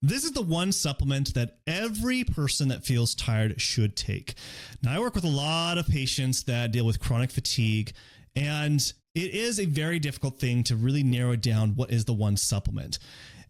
This is the one supplement that every person that feels tired should take. Now, I work with a lot of patients that deal with chronic fatigue, and it is a very difficult thing to really narrow down what is the one supplement.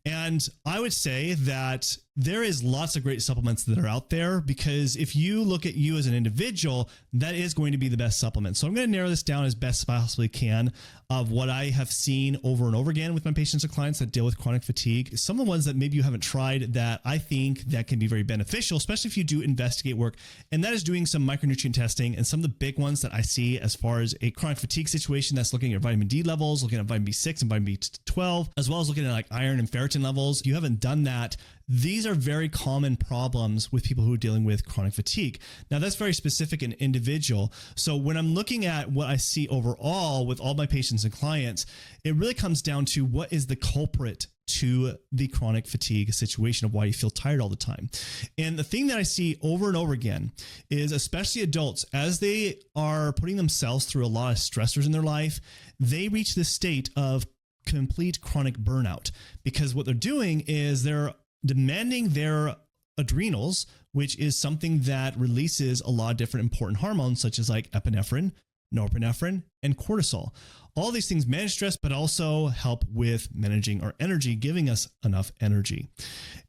And I would say that there is lots of great supplements that are out there, because if you look at you as an individual, that is going to be the best supplement. So I'm going to narrow this down as best I possibly can of what I have seen over and over again with my patients and clients that deal with chronic fatigue. Some of the ones that maybe you haven't tried that I think that can be very beneficial, especially if you do investigate work, and that is doing some micronutrient testing. And some of the big ones that I see as far as a chronic fatigue situation, that's looking at vitamin D levels, looking at vitamin B6 and vitamin B12, as well as looking at like iron and ferritin levels. If you haven't done that, these are very common problems with people who are dealing with chronic fatigue. Now, that's very specific and individual. So when I'm looking at what I see overall with all my patients and clients, it really comes down to what is the culprit to the chronic fatigue situation of why you feel tired all the time. And the thing that I see over and over again is, especially adults, as they are putting themselves through a lot of stressors in their life, they reach this state of complete chronic burnout, because what they're doing is they're demanding their adrenals, which is something that releases a lot of different important hormones, such as like epinephrine, norepinephrine, and cortisol. All these things manage stress, but also help with managing our energy, giving us enough energy.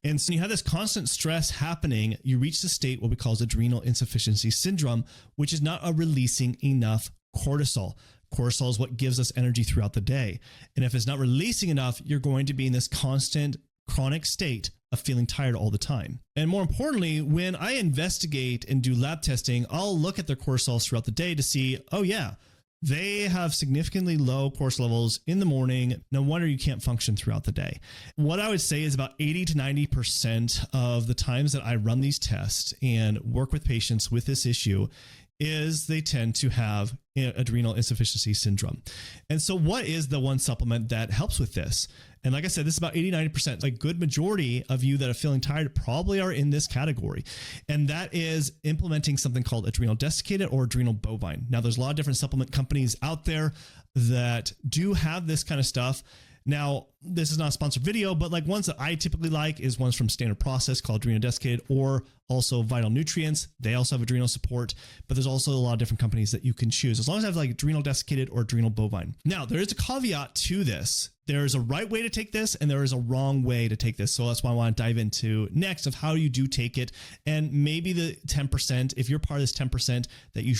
And so you have this constant stress happening, you reach the state what we call adrenal insufficiency syndrome, which is not releasing enough cortisol. Cortisol is what gives us energy throughout the day. And if it's not releasing enough, you're going to be in this constant chronic state of feeling tired all the time. And more importantly, when I investigate and do lab testing, I'll look at their cortisol throughout the day to see, oh yeah, they have significantly low cortisol levels in the morning. No wonder you can't function throughout the day. What I would say is about 80 to 90% of the times that I run these tests and work with patients with this issue is they tend to have adrenal insufficiency syndrome. And so what is the one supplement that helps with this? And like I said, this is about 80, 90%. A good majority of you that are feeling tired probably are in this category. And that is implementing something called adrenal desiccated or adrenal bovine. Now, there's a lot of different supplement companies out there that do have this kind of stuff. Now, this is not a sponsored video, but like ones that I typically like is ones from Standard Process called Adrenal Desiccated, or also Vital Nutrients. They also have adrenal support, but there's also a lot of different companies that you can choose as long as I have like adrenal desiccated or adrenal bovine. Now, there is a caveat to this. There is a right way to take this and there is a wrong way to take this. So that's why I want to dive into next of how you do take it, and maybe the 10%, if you're part of this 10%, that you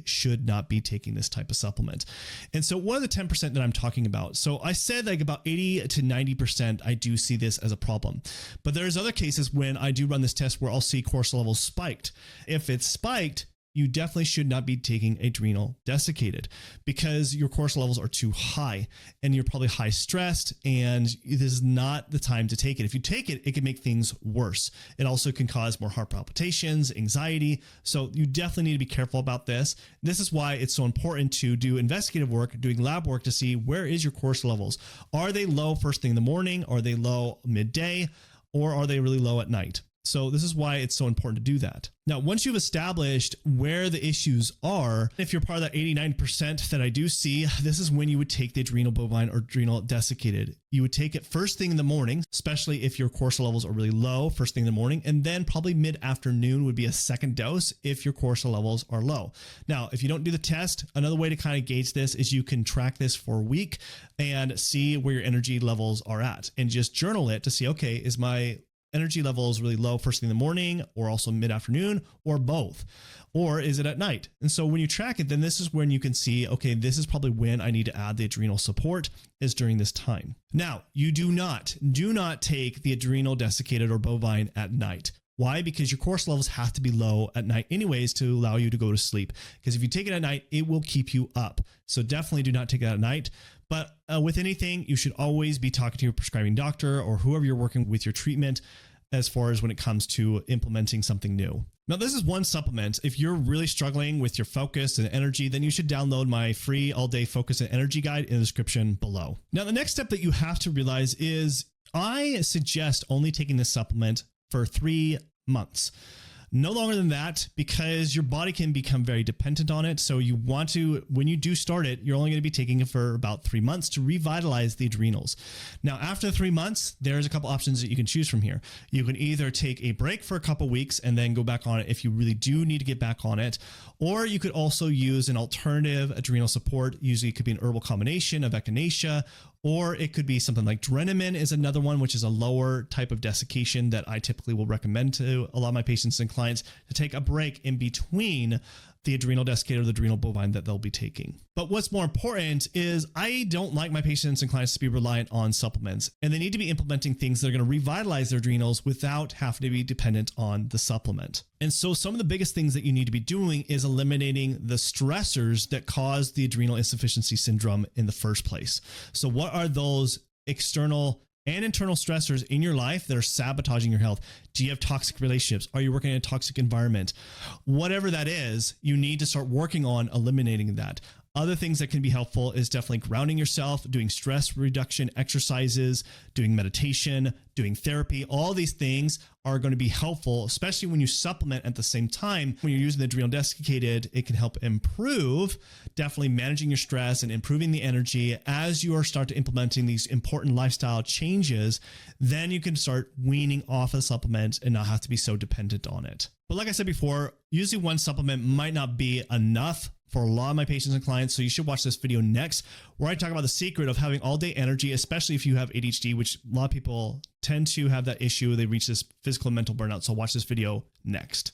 should not be taking this type of supplement. And so what are the 10% that I'm talking about? So I said like about 80 to 90%, I do see this as a problem. But there's other cases when I do run this test where I'll see cortisol levels spiked. If it's spiked, you definitely should not be taking adrenal desiccated because your cortisol levels are too high and you're probably high stressed, and this is not the time to take it. If you take it, it can make things worse. It also can cause more heart palpitations, anxiety. So you definitely need to be careful about this. This is why it's so important to do investigative work, doing lab work to see where is your cortisol levels. Are they low first thing in the morning? Are they low midday? Or are they really low at night? So this is why it's so important to do that. Now, once you've established where the issues are, if you're part of that 89% that I do see, this is when you would take the adrenal bovine or adrenal desiccated. You would take it first thing in the morning, especially if your cortisol levels are really low first thing in the morning, and then probably mid-afternoon would be a second dose if your cortisol levels are low. Now, if you don't do the test, another way to kind of gauge this is you can track this for a week and see where your energy levels are at and just journal it to see, okay, is my energy levels really low first thing in the morning, or also mid-afternoon, or both? Or is it at night? And so when you track it, then this is when you can see, okay, this is probably when I need to add the adrenal support, is during this time. Now, you do not take the adrenal desiccated or bovine at night. Why? Because your cortisol levels have to be low at night anyways to allow you to go to sleep. Because if you take it at night, it will keep you up. So definitely do not take it at night. But with anything, you should always be talking to your prescribing doctor or whoever you're working with your treatment as far as when it comes to implementing something new. Now, this is one supplement. If you're really struggling with your focus and energy, then you should download my free all-day focus and energy guide in the description below. Now, the next step that you have to realize is I suggest only taking this supplement for 3 months. No longer than that, because your body can become very dependent on it. So you want to, when you do start it, you're only going to be taking it for about 3 months to revitalize the adrenals. Now, after 3 months, there's a couple options that you can choose from here. You can either take a break for a couple weeks and then go back on it if you really do need to get back on it, or you could also use an alternative adrenal support. Usually it could be an herbal combination of echinacea, or it could be something like Drenamin is another one, which is a lower type of desiccation that I typically will recommend to a lot of my patients and clients to take a break in between the adrenal desiccator or the adrenal bovine that they'll be taking. But what's more important is I don't like my patients and clients to be reliant on supplements, and they need to be implementing things that are going to revitalize their adrenals without having to be dependent on the supplement. And so some of the biggest things that you need to be doing is eliminating the stressors that cause the adrenal insufficiency syndrome in the first place. So what are those external and internal stressors in your life that are sabotaging your health? Do you have toxic relationships? Are you working in a toxic environment? Whatever that is, you need to start working on eliminating that. Other things that can be helpful is definitely grounding yourself, doing stress reduction exercises, doing meditation, doing therapy. All these things are going to be helpful, especially when you supplement at the same time. When you're using the adrenal desiccated, it can help improve definitely managing your stress and improving the energy. As you are start to implementing these important lifestyle changes, then you can start weaning off a supplement and not have to be so dependent on it. But like I said before, usually one supplement might not be enough for a lot of my patients and clients. So you should watch this video next, where I talk about the secret of having all day energy, especially if you have ADHD, which a lot of people tend to have that issue. They reach this physical and mental burnout. So watch this video next.